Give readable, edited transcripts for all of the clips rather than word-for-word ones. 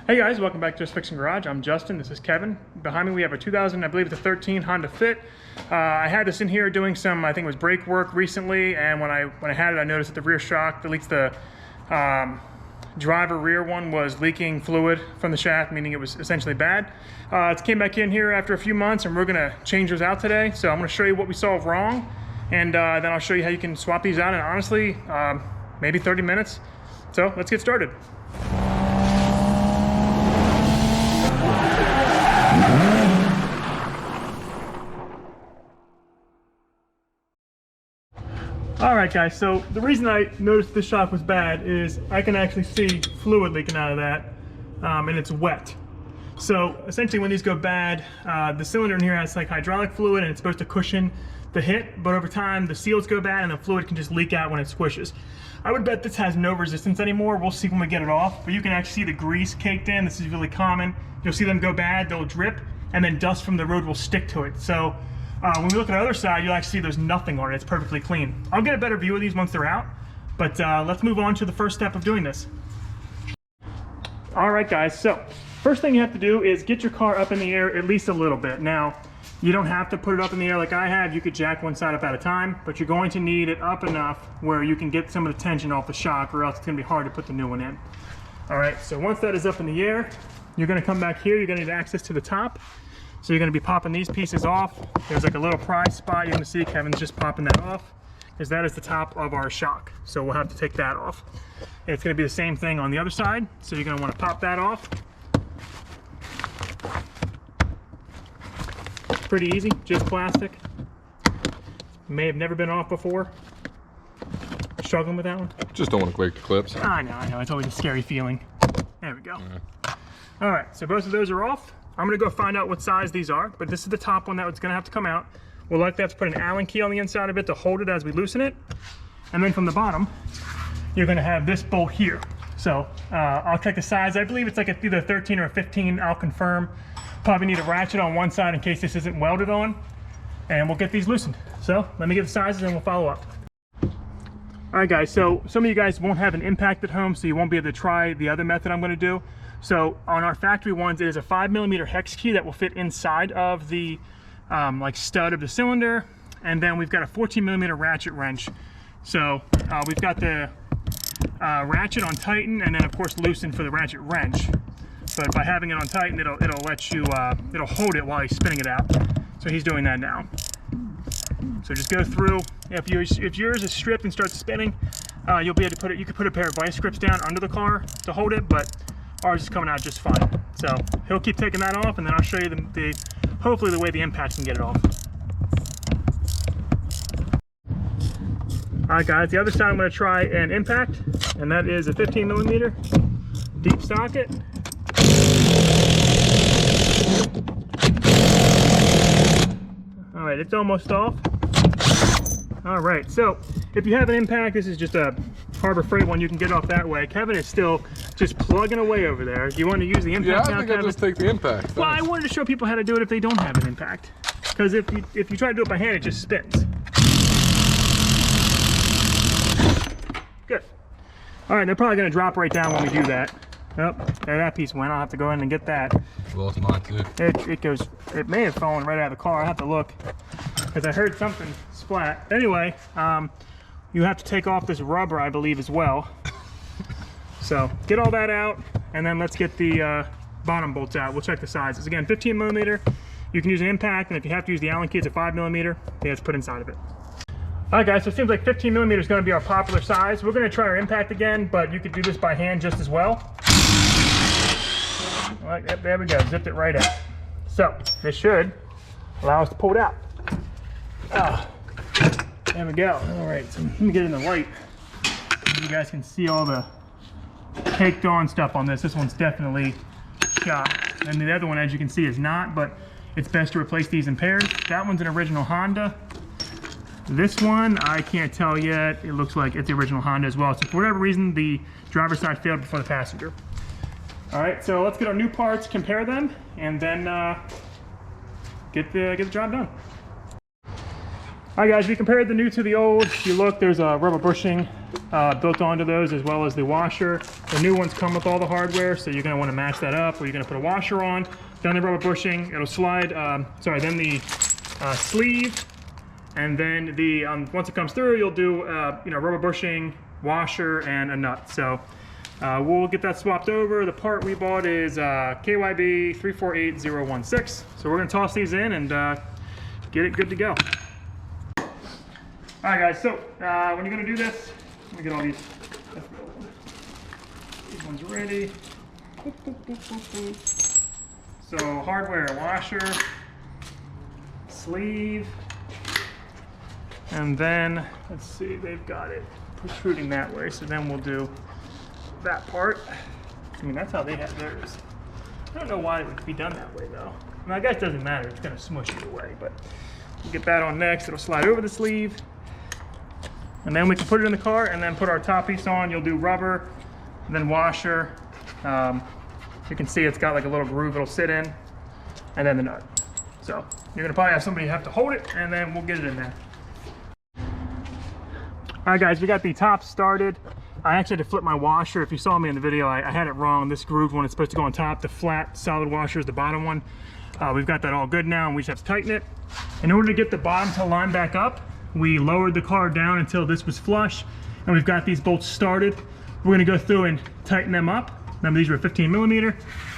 Hey guys, welcome back to Just Fixing Garage. I'm Justin, this is Kevin. Behind me we have a 2000, I believe it's a 13 Honda Fit. I had this in here doing some, I think it was brake work recently, and when I had it I noticed that the rear shock, at least the driver rear one, was leaking fluid from the shaft, meaning it was essentially bad. It came back in here after a few months and we're gonna change those out today. So I'm gonna show you what we saw wrong, and then I'll show you how you can swap these out in honestly, maybe 30 minutes. So let's get started. Alright guys, so the reason I noticed this shock was bad is I can actually see fluid leaking out of that, and it's wet. So essentially when these go bad, the cylinder in here has like hydraulic fluid and it's supposed to cushion the hit, but over time the seals go bad and the fluid can just leak out when it squishes. I would bet this has no resistance anymore. We'll see when we get it off, but you can actually see the grease caked in. This is really common. You'll see them go bad, they'll drip, and then dust from the road will stick to it. So when we look at the other side, you'll actually see there's nothing on it. It's perfectly clean. I'll get a better view of these once they're out, but let's move on to the first step of doing this. All right, guys, so first thing you have to do is get your car up in the air at least a little bit. Now, you don't have to put it up in the air like I have. You could jack one side up at a time, but you're going to need it up enough where you can get some of the tension off the shock, or else it's gonna be hard to put the new one in. All right, so once that is up in the air, you're gonna come back here. You're gonna need access to the top. So you're gonna be popping these pieces off. There's like a little pry spot. You're gonna see Kevin's just popping that off, because that is the top of our shock. So we'll have to take that off. And it's gonna be the same thing on the other side. So you're gonna wanna pop that off. Pretty easy, just plastic. May have never been off before. Struggling with that one? Just don't want to break the clips. I know, it's always a scary feeling. There we go. Yeah. All right, so both of those are off. I'm gonna go find out what size these are, but this is the top one that's gonna have to come out. We'll likely have to put an Allen key on the inside of it to hold it as we loosen it. And then from the bottom, you're gonna have this bolt here. So I'll check the size. I believe it's like either a 13 or a 15, I'll confirm. Probably need a ratchet on one side in case this isn't welded on, and we'll get these loosened. So let me get the sizes and we'll follow up. All right guys, so some of you guys won't have an impact at home, so you won't be able to try the other method I'm gonna do. So on our factory ones, it is a 5mm hex key that will fit inside of the like stud of the cylinder, and then we've got a 14mm ratchet wrench. So we've got the ratchet on tighten, and then of course loosen for the ratchet wrench. But by having it on tighten, it'll let you it'll hold it while he's spinning it out. So he's doing that now. So just go through. If yours is stripped and starts spinning, you'll be able to put it. You could put a pair of vice grips down under the car to hold it, but ours is coming out just fine. So he'll keep taking that off, and then I'll show you the hopefully the way the impact can get it off. All right, guys. The other side I'm going to try an impact, and that is a 15mm deep socket. All right, it's almost off. All right, so if you have an impact, this is just a Harbor Freight one, you can get off that way. Kevin is still just plugging away over there. Do you want to use the impact now, I think Kevin? I'll just take the impact. Well, I wanted to show people how to do it if they don't have an impact. Because if you try to do it by hand, it just spins. Good. All right, they're probably going to drop right down when we do that. Oh, there that piece went. I'll have to go in and get that. Lost mine too. It may have fallen right out of the car. I'll have to look, because I heard something splat. Anyway, you have to take off this rubber, I believe, as well. So get all that out, and then let's get the bottom bolts out. We'll check the sizes. Again, 15mm. You can use an impact, and if you have to use the Allen key, it's a 5mm. It's put inside of it. All right, guys, so it seems like 15mm is going to be our popular size. We're going to try our impact again, but you could do this by hand just as well. All right, yep, there we go, zipped it right out. So this should allow us to pull it out. There we go. All right, so let me get in the light. You guys can see all the caked on stuff on this. This one's definitely shot, and the other one, as you can see, is not, but it's best to replace these in pairs. That one's an original Honda. This one, I can't tell yet. It looks like it's the original Honda as well. So for whatever reason, the driver's side failed before the passenger. All right, so let's get our new parts, compare them, and then get the job done. All right, guys, we compared the new to the old. If you look, there's a rubber bushing built onto those, as well as the washer. The new ones come with all the hardware, so you're going to want to match that up, or you're going to put a washer on, then the rubber bushing. It'll slide, then the sleeve, and then the once it comes through, you'll do rubber bushing, washer, and a nut. So we'll get that swapped over. The part we bought is KYB 348016. So we're going to toss these in and get it good to go. All right, guys, so when you're gonna do this, let me get all these ones ready. Boop, boop, boop, boop, boop. So hardware, washer, sleeve, and then, let's see, they've got it protruding that way, so then we'll do that part. I mean, that's how they have theirs. I don't know why it would be done that way, though. I mean, I guess it doesn't matter, it's gonna smush either way, but we'll get that on next. It'll slide over the sleeve. And then we can put it in the car and then put our top piece on. You'll do rubber, then washer. You can see it's got like a little groove it'll sit in, and then the nut. So you're gonna probably have somebody have to hold it, and then we'll get it in there. All right, guys, we got the top started. I actually had to flip my washer. If you saw me in the video, I had it wrong. This groove one is supposed to go on top. The flat solid washer is the bottom one. We've got that all good now, and we just have to tighten it. In order to get the bottom to line back up, we lowered the car down until this was flush, and we've got these bolts started. We're gonna go through and tighten them up. Remember, these were 15 millimeter.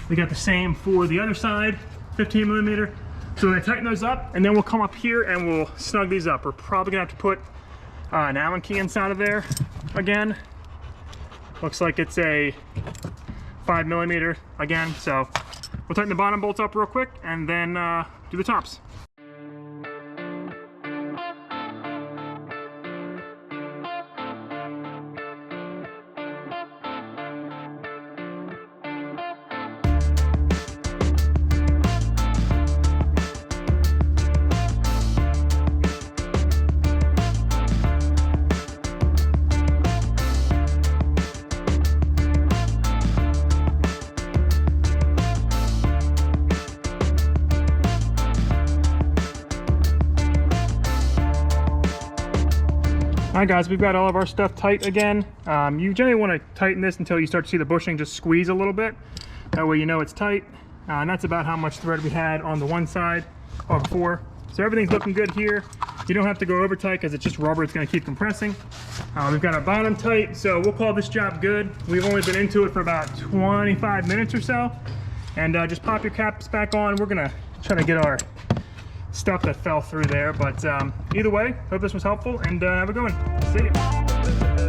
We got the same for the other side, 15 millimeter. So we're gonna tighten those up, and then we'll come up here and we'll snug these up. We're probably gonna have to put an Allen key inside of there again. Looks like it's a 5 millimeter again. So we'll tighten the bottom bolts up real quick and then do the tops. All right, guys, we've got all of our stuff tight again. You generally want to tighten this until you start to see the bushing just squeeze a little bit. That way you know it's tight. And that's about how much thread we had on the one side or before. So everything's looking good here. You don't have to go over tight because it's just rubber. It's going to keep compressing. We've got our bottom tight, so we'll call this job good. We've only been into it for about 25 minutes or so. And just pop your caps back on. We're going to try to get our stuff that fell through there, but either way, hope this was helpful, and have a good one. See ya.